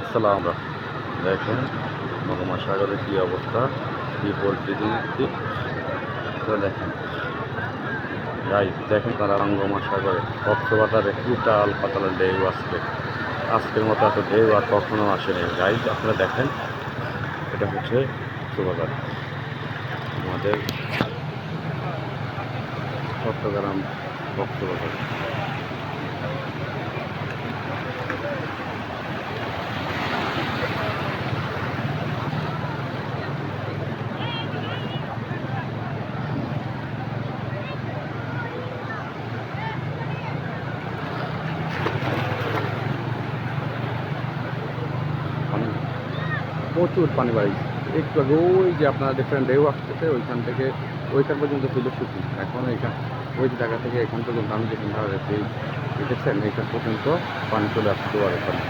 আসসালাম। দেখেন বঙ্গোপসাগরের কী অবস্থা, কী পরিস্থিতি। তো দেখেন গাইস, দেখেন তারা বঙ্গোপসাগরে কক্সবাজারে উতাল পাতালের ঢেউ আজকের মতো এত ঢেউ আর কখনো আসেনি। গাইস আপনারা দেখেন, এটা হচ্ছে কক্সবাজার, আমাদের চট্টগ্রাম কক্সবাজার। প্রচুর পানি বাড়িয়েছে। একটু আগে ওই যে আপনারা দেখবেন ঢেউ আসতেছে, ওইখান থেকে ওইখান পর্যন্ত ছিল শুকিং। এখন এইখান ওই জায়গা থেকে এখান পর্যন্ত আমি যেখানে দাঁড়াচ্ছি দেখছেন, এইখান পর্যন্ত পানি চলে আসতে পারে এখানে।